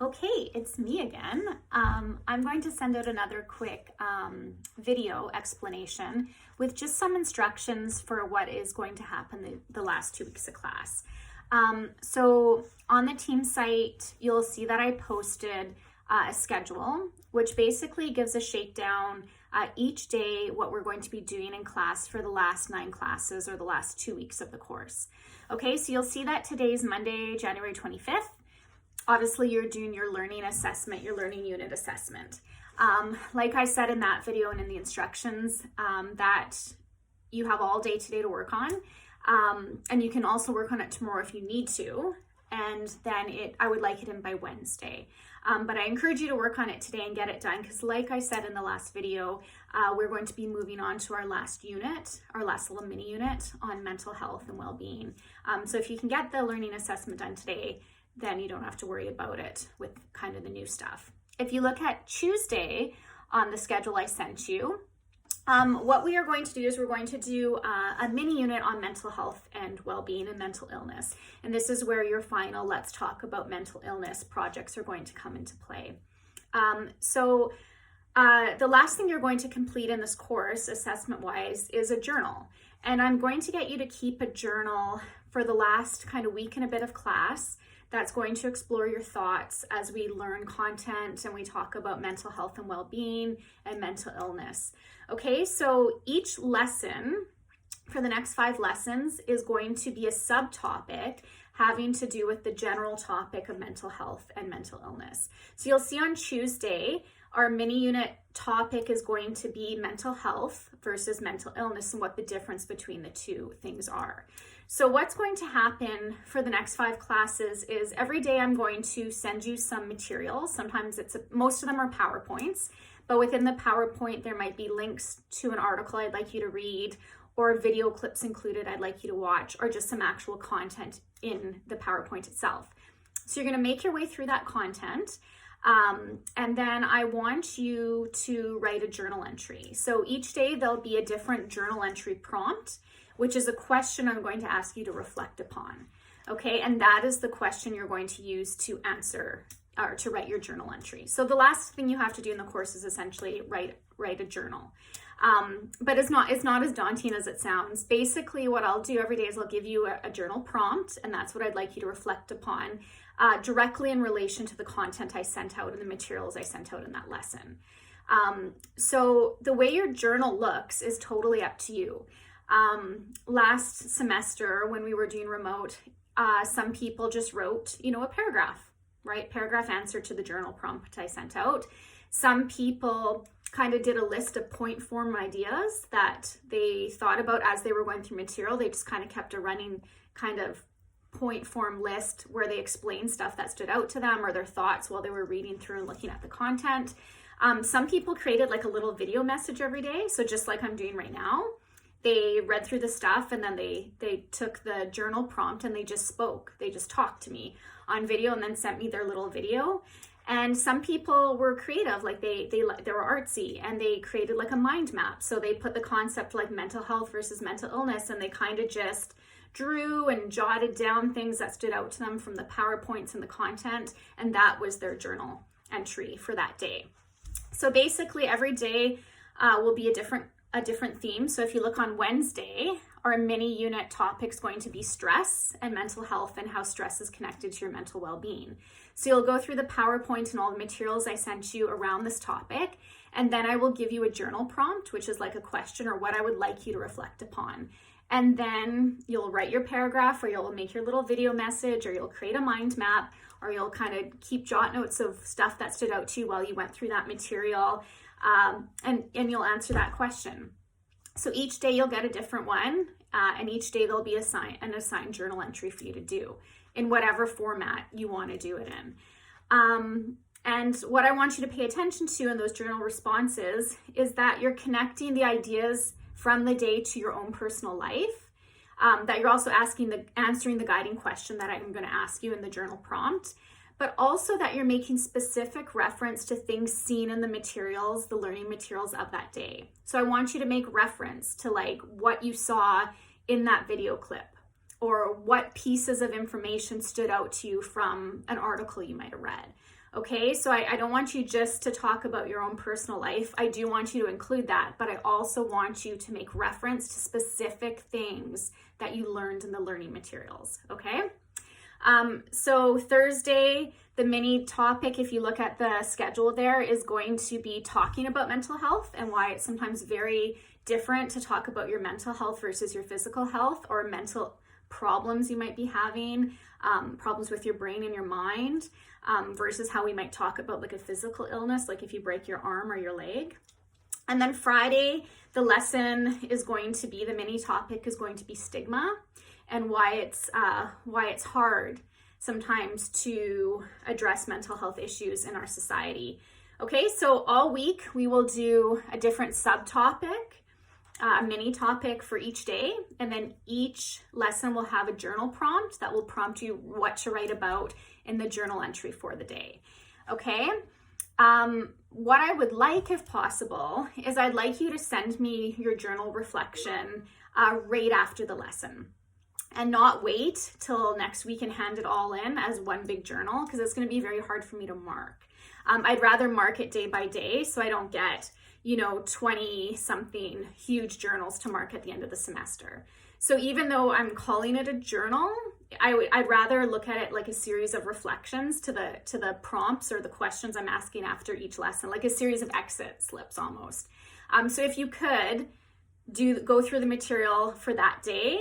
Okay, it's me again. I'm going to send out another quick video explanation with just some instructions for what is going to happen the last 2 weeks of class. So on the team site, you'll see that I posted a schedule, which basically gives a shakedown each day what we're going to be doing in class for the last 9 classes or the last 2 weeks of the course. Okay, so you'll see that today's Monday, January 25th. Obviously, you're doing your learning assessment, your learning unit assessment. Like I said in that video and in the instructions, that you have all day today to work on. And you can also work on it tomorrow if you need to. And then I would like it in by Wednesday. But I encourage you to work on it today and get it done because like I said in the last video, we're going to be moving on to our last unit, our last little mini unit on mental health and well-being. So if you can get the learning assessment done today, then you don't have to worry about it with kind of the new stuff. If you look at Tuesday on the schedule I sent you, what we are going to do is we're going to do a mini unit on mental health and well-being and mental illness. And this is where your final Let's Talk About Mental Illness projects are going to come into play. The last thing you're going to complete in this course, assessment-wise, is a journal. And I'm going to get you to keep a journal for the last kind of week and a bit of class. That's going to explore your thoughts as we learn content and we talk about mental health and well-being and mental illness. Okay, so each lesson for the next 5 lessons is going to be a subtopic having to do with the general topic of mental health and mental illness. So you'll see on Tuesday, our mini unit topic is going to be mental health versus mental illness and what the difference between the two things are. So what's going to happen for the next 5 classes is every day I'm going to send you some materials. Sometimes most of them are PowerPoints, but within the PowerPoint, there might be links to an article I'd like you to read or video clips included I'd like you to watch or just some actual content in the PowerPoint itself. So you're going to make your way through that content. And then I want you to write a journal entry. So each day there'll be a different journal entry prompt, which is a question I'm going to ask you to reflect upon. Okay, and that is the question you're going to use to answer or to write your journal entry. So the last thing you have to do in the course is essentially write a journal. But it's not as daunting as it sounds. Basically, what I'll do every day is I'll give you a journal prompt, and that's what I'd like you to reflect upon directly in relation to the content I sent out and the materials I sent out in that lesson. So the way your journal looks is totally up to you. Last semester when we were doing remote, some people just wrote, a paragraph, right? Paragraph answer to the journal prompt I sent out. Some people kind of did a list of point form ideas that they thought about as they were going through material. They just kind of kept a running kind of point form list where they explained stuff that stood out to them or their thoughts while they were reading through and looking at the content. Some people created like a little video message every day. So just like I'm doing right now, they read through the stuff and then they took the journal prompt and they just spoke. They just talked to me on video and then sent me their little video. And some people were creative, like they were artsy and they created like a mind map. So they put the concept like mental health versus mental illness and they kind of just drew and jotted down things that stood out to them from the PowerPoints and the content. And that was their journal entry for that day. So basically every day will be a different theme. So if you look on Wednesday, our mini unit topic is going to be stress and mental health and how stress is connected to your mental well-being. So you'll go through the PowerPoint and all the materials I sent you around this topic. And then I will give you a journal prompt, which is like a question or what I would like you to reflect upon. And then you'll write your paragraph or you'll make your little video message or you'll create a mind map or you'll kind of keep jot notes of stuff that stood out to you while you went through that material. And you'll answer that question. So each day you'll get a different one, and each day there'll be an assigned journal entry for you to do in whatever format you want to do it in. And what I want you to pay attention to in those journal responses is that you're connecting the ideas from the day to your own personal life, that you're also answering the guiding question that I'm going to ask you in the journal prompt, but also that you're making specific reference to things seen in the materials, the learning materials of that day. So I want you to make reference to like what you saw in that video clip or what pieces of information stood out to you from an article you might have read. Okay, so I don't want you just to talk about your own personal life. I do want you to include that, but I also want you to make reference to specific things that you learned in the learning materials, okay? So Thursday, the mini topic, if you look at the schedule there, is going to be talking about mental health and why it's sometimes very different to talk about your mental health versus your physical health, or mental problems you might be having, problems with your brain and your mind, versus how we might talk about like a physical illness, like if you break your arm or your leg. And then Friday, the lesson is going to be, the mini topic is going to be stigma and why it's hard sometimes to address mental health issues in our society. Okay, so all week we will do a different subtopic, a mini topic for each day, and then each lesson will have a journal prompt that will prompt you what to write about in the journal entry for the day. Okay, what I would like, if possible, is I'd like you to send me your journal reflection right after the lesson, and not wait till next week and hand it all in as one big journal, because it's going to be very hard for me to mark. I'd rather mark it day by day so I don't get 20 something huge journals to mark at the end of the semester. So even though I'm calling it a journal, I'd rather look at it like a series of reflections to the prompts or the questions I'm asking after each lesson, like a series of exit slips almost. So if you could go through the material for that day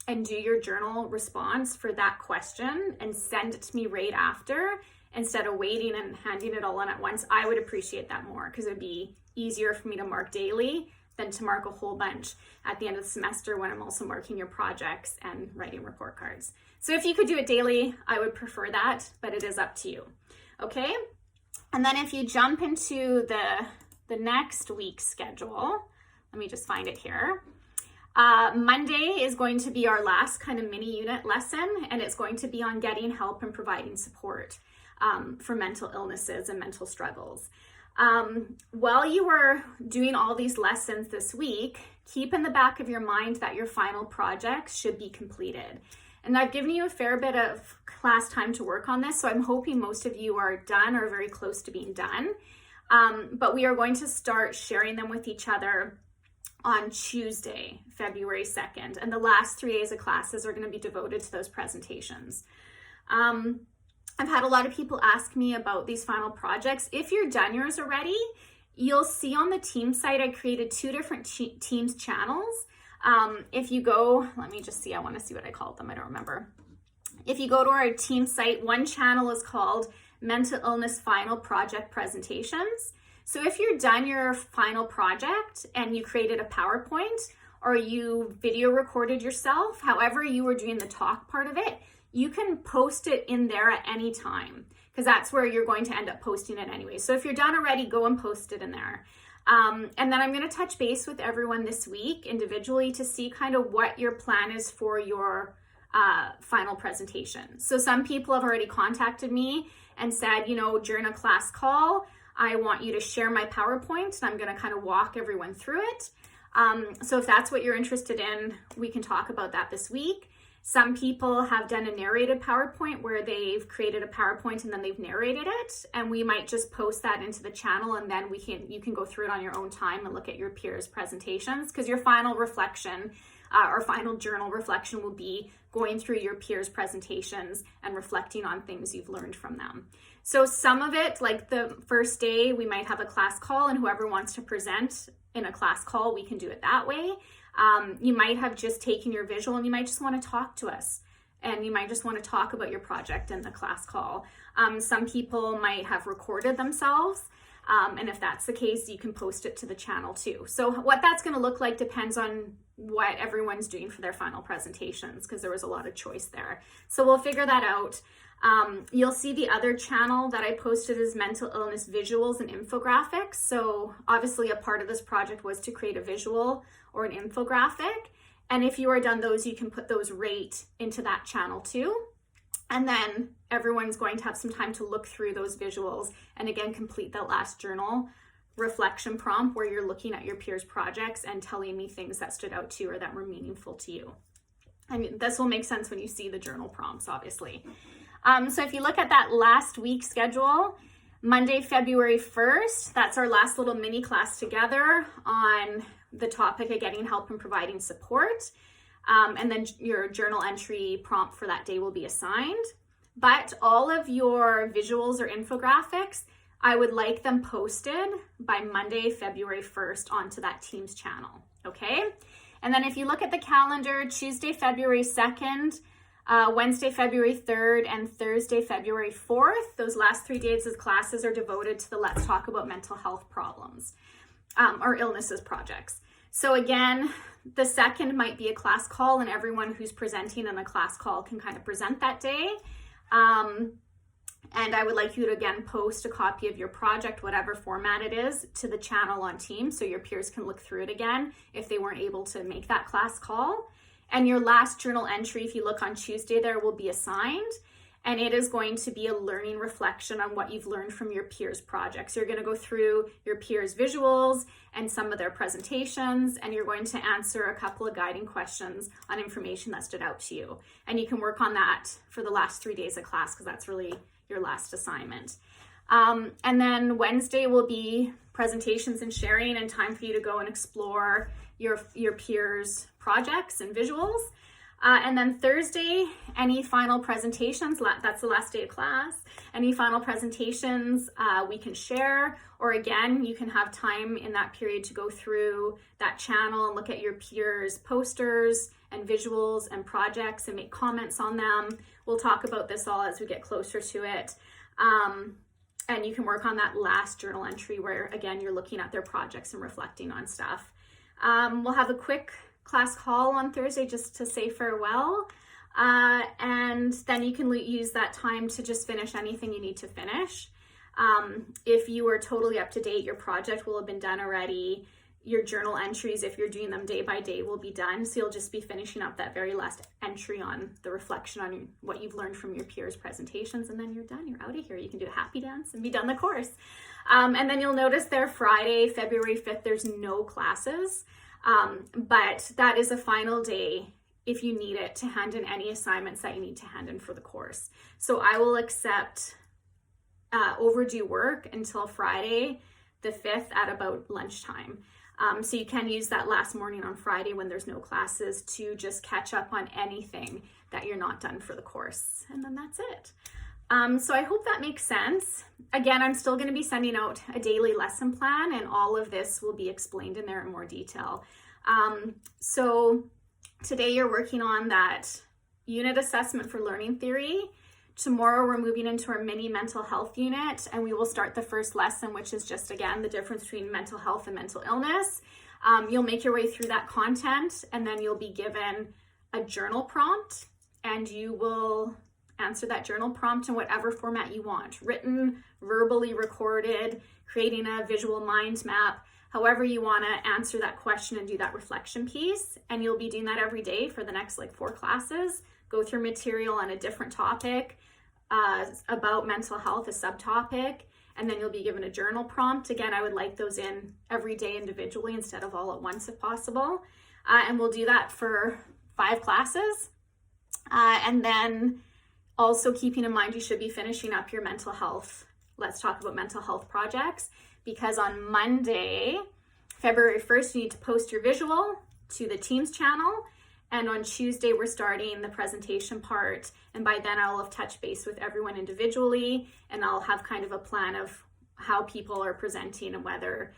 and do your journal response for that question and send it to me right after, instead of waiting and handing it all in at once, I would appreciate that more, because it'd be easier for me to mark daily than to mark a whole bunch at the end of the semester when I'm also marking your projects and writing report cards. So if you could do it daily, I would prefer that, but it is up to you. Okay? And then if you jump into the next week's schedule, let me just find it here. Monday is going to be our last kind of mini unit lesson, and it's going to be on getting help and providing support for mental illnesses and mental struggles. While you are doing all these lessons this week, keep in the back of your mind that your final projects should be completed. And I've given you a fair bit of class time to work on this, so I'm hoping most of you are done or very close to being done. But we are going to start sharing them with each other on Tuesday, February 2nd. And the last 3 days of classes are going to be devoted to those presentations. I've had a lot of people ask me about these final projects. If you're done yours already, you'll see on the team site, I created 2 different teams channels. If you go, let me just see, I want to see what I called them. I don't remember. If you go to our team site, one channel is called Mental Illness Final Project Presentations. So if you're done your final project and you created a PowerPoint or you video recorded yourself, however you were doing the talk part of it, you can post it in there at any time, because that's where you're going to end up posting it anyway. So if you're done already, go and post it in there. And then I'm going to touch base with everyone this week individually to see kind of what your plan is for your final presentation. So some people have already contacted me and said, during a class call, I want you to share my PowerPoint, and I'm going to kind of walk everyone through it. So if that's what you're interested in, we can talk about that this week. Some people have done a narrated PowerPoint where they've created a PowerPoint and then they've narrated it, and we might just post that into the channel, and then you can go through it on your own time and look at your peers' presentations, because your final reflection or final journal reflection will be going through your peers' presentations and reflecting on things you've learned from them. So some of it, like the first day, we might have a class call, and whoever wants to present in a class call, we can do it that way. You might have just taken your visual and you might just want to talk to us, and you might just want to talk about your project in the class call. Some people might have recorded themselves, and if that's the case, you can post it to the channel too. So what that's going to look like depends on what everyone's doing for their final presentations, because there was a lot of choice there. So we'll figure that out. You'll see the other channel that I posted is mental illness visuals and infographics. So obviously a part of this project was to create a visual or an infographic. And if you are done those, you can put those right into that channel too. And then everyone's going to have some time to look through those visuals and again, complete that last journal reflection prompt where you're looking at your peers' projects and telling me things that stood out to you or that were meaningful to you. I mean, this will make sense when you see the journal prompts, obviously. So if you look at that last week schedule, Monday, February 1st, that's our last little mini class together on the topic of getting help and providing support. And then your journal entry prompt for that day will be assigned. But all of your visuals or infographics, I would like them posted by Monday, February 1st onto that Teams channel, okay? And then if you look at the calendar, Tuesday, February 2nd, Wednesday, February 3rd, and Thursday, February 4th, those last 3 days of classes are devoted to the Let's Talk About Mental Health problems or illnesses projects. So again, the 2nd might be a class call, and everyone who's presenting in a class call can kind of present that day. And I would like you to, again, post a copy of your project, whatever format it is, to the channel on Teams so your peers can look through it again if they weren't able to make that class call. And your last journal entry, if you look on Tuesday, there will be assigned. And it is going to be a learning reflection on what you've learned from your peers' projects. You're going to go through your peers' visuals and some of their presentations, and you're going to answer a couple of guiding questions on information that stood out to you. And you can work on that for the last 3 days of class because that's really your last assignment. And then Wednesday will be presentations and sharing and time for you to go and explore your peers' projects and visuals. And then Thursday, any final presentations, that's the last day of class, any final presentations we can share, or again, you can have time in that period to go through that channel and look at your peers' posters and visuals and projects and make comments on them. We'll talk about this all as we get closer to it. And you can work on that last journal entry where, again, you're looking at their projects and reflecting on stuff. We'll have a quick class call on Thursday just to say farewell. And then you can use that time to just finish anything you need to finish. If you are totally up to date, your project will have been done already. Your journal entries, if you're doing them day by day, will be done. So you'll just be finishing up that very last entry on the reflection on what you've learned from your peers' presentations, and then you're done. You're out of here. You can do a happy dance and be done the course. And then you'll notice there Friday, February 5th, there's no classes, but that is a final day if you need it to hand in any assignments that you need to hand in for the course. So I will accept overdue work until Friday the 5th at about lunchtime. So you can use that last morning on Friday when there's no classes to just catch up on anything that you're not done for the course. And then that's it. So I hope that makes sense. Again, I'm still going to be sending out a daily lesson plan, and all of this will be explained in there in more detail. So today you're working on that unit assessment for learning theory. Tomorrow we're moving into our mini mental health unit, and we will start the first lesson, which is just, again, the difference between mental health and mental illness. You'll make your way through that content, and then you'll be given a journal prompt, and you will answer that journal prompt in whatever format you want: written, verbally recorded, creating a visual mind map, however you want to answer that question and do that reflection piece. And you'll be doing that every day for the next 4 classes. Go through material on a different topic, about mental health, a subtopic, and then you'll be given a journal prompt. Again, I would like those in every day individually instead of all at once if possible. And we'll do that for 5 classes. And then also keeping in mind, you should be finishing up your mental health, Let's Talk About Mental Health projects, because on Monday, February 1st, you need to post your visual to the Teams channel. And on Tuesday, we're starting the presentation part. And by then I'll have touched base with everyone individually, and I'll have kind of a plan of how people are presenting and whether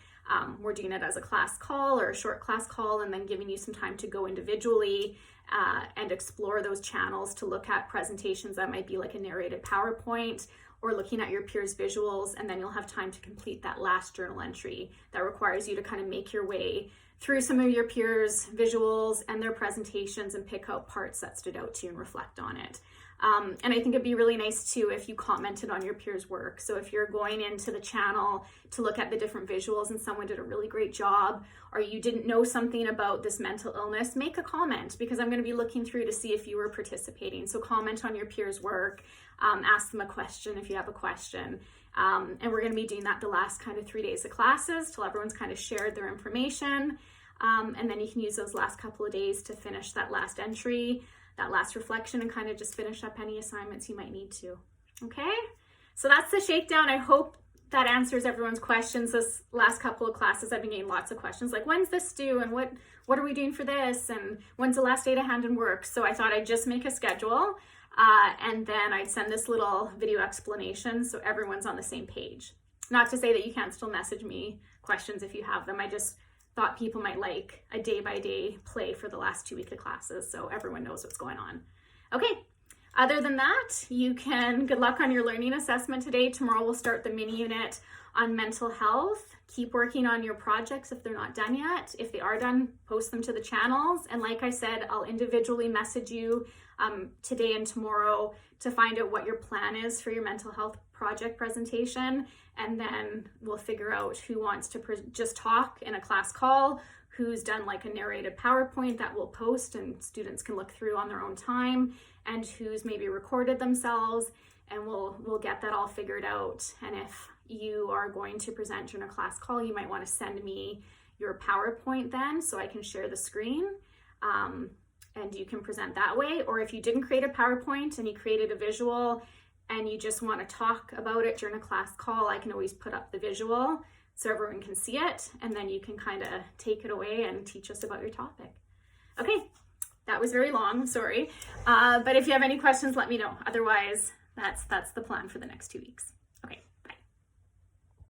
we're doing it as a class call or a short class call, and then giving you some time to go individually and explore those channels to look at presentations that might be like a narrated PowerPoint, or looking at your peers' visuals. And then you'll have time to complete that last journal entry that requires you to kind of make your way through some of your peers' visuals and their presentations and pick out parts that stood out to you and reflect on it. And I think it'd be really nice too if you commented on your peers' work. So if you're going into the channel to look at the different visuals and someone did a really great job, or you didn't know something about this mental illness, make a comment, because I'm going to be looking through to see if you were participating. So comment on your peers' work, ask them a question if you have a question. And we're going to be doing that the last kind of 3 days of classes till everyone's kind of shared their information. And then you can use those last couple of days to finish that last entry. that last reflection and kind of just finish up any assignments you might need to. Okay, so that's the shakedown. I hope that answers everyone's questions. This last couple of classes, I've been getting lots of questions like, when's this due? And what are we doing for this? And when's the last day to hand in work? So I thought I'd just make a schedule and then I'd send this little video explanation so everyone's on the same page. Not to say that you can't still message me questions if you have them. I just thought people might like a day-by-day play for the last 2 weeks of classes so everyone knows what's going on. Okay, other than that, good luck on your learning assessment today. Tomorrow we'll start the mini unit on mental health. Keep working on your projects if they're not done yet. If they are done, post them to the channels. And like I said, I'll individually message you today and tomorrow to find out what your plan is for your mental health project presentation. And then we'll figure out who wants to just talk in a class call, who's done like a narrated PowerPoint that we'll post and students can look through on their own time, and who's maybe recorded themselves, and we'll get that all figured out. And if you are going to present during a class call, you might want to send me your PowerPoint then so I can share the screen and you can present that way. Or if you didn't create a PowerPoint and you created a visual and you just want to talk about it during a class call, I can always put up the visual so everyone can see it, and then you can kind of take it away and teach us about your topic. Okay, that was very long, sorry. But if you have any questions, let me know. Otherwise, that's the plan for the next 2 weeks.